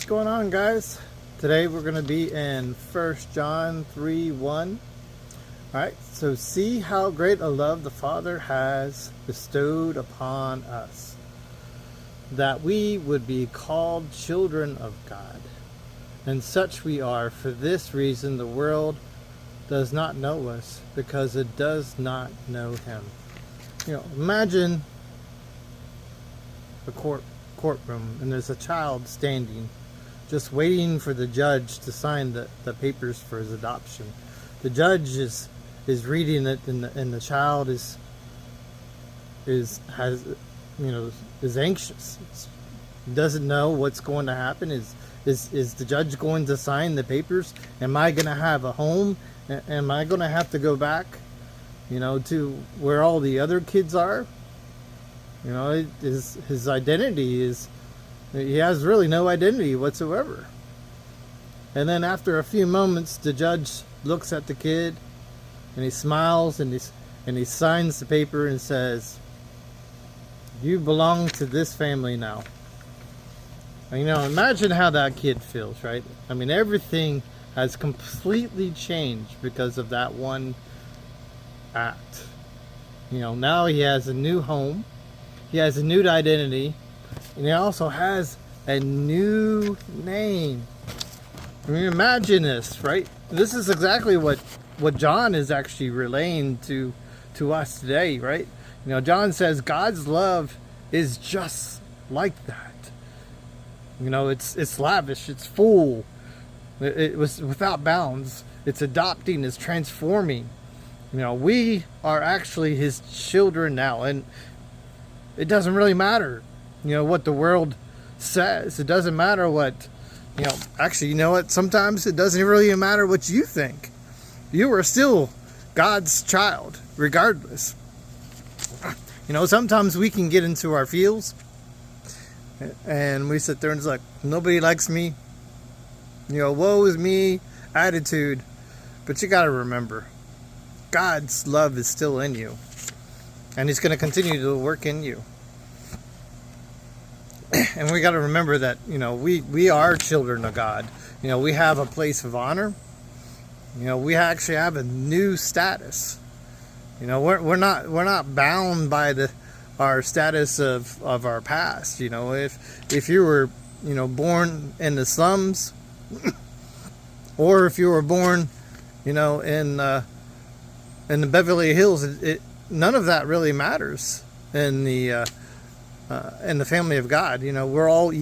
What's going on, guys? Today we're going to be in 1 John 3:1. Alright, so see how great a love the Father has bestowed upon us, that we would be called children of God. And such we are. For this reason the world does not know us, because it does not know Him. Imagine a courtroom, and there's a child standing just waiting for the judge to sign the papers for his adoption. The judge is reading it, and the child is anxious. Doesn't know what's going to happen. Is the judge going to sign the papers? Am I going to have a home? Am I going to have to go back to where all the other kids are? His identity is, he has really no identity whatsoever. And then after a few moments, the judge looks at the kid and he smiles and he signs the paper and says, "You belong to this family now." And, imagine how that kid feels, right? I mean, everything has completely changed because of that one act. Now he has a new home. He has a new identity, and he also has a new name. I mean, imagine this, right? This is exactly what John is actually relaying to us today, right? John says God's love is just like that. It's lavish, it's full, it was without bounds. It's adopting, it's transforming. We are actually His children now, and it doesn't really matter, what the world says. It doesn't matter what, actually, what? Sometimes it doesn't really matter what you think. You are still God's child, regardless. Sometimes we can get into our feels, and we sit there and it's like, nobody likes me. Woe is me attitude. But you got to remember, God's love is still in you. And He's going to continue to work in you. And we got to remember that, we are children of God. We have a place of honor. We actually have a new status. We're not bound by our status of our past. If you were, born in the slums, or if you were born, in the Beverly Hills, none of that really matters in the family of God. We're all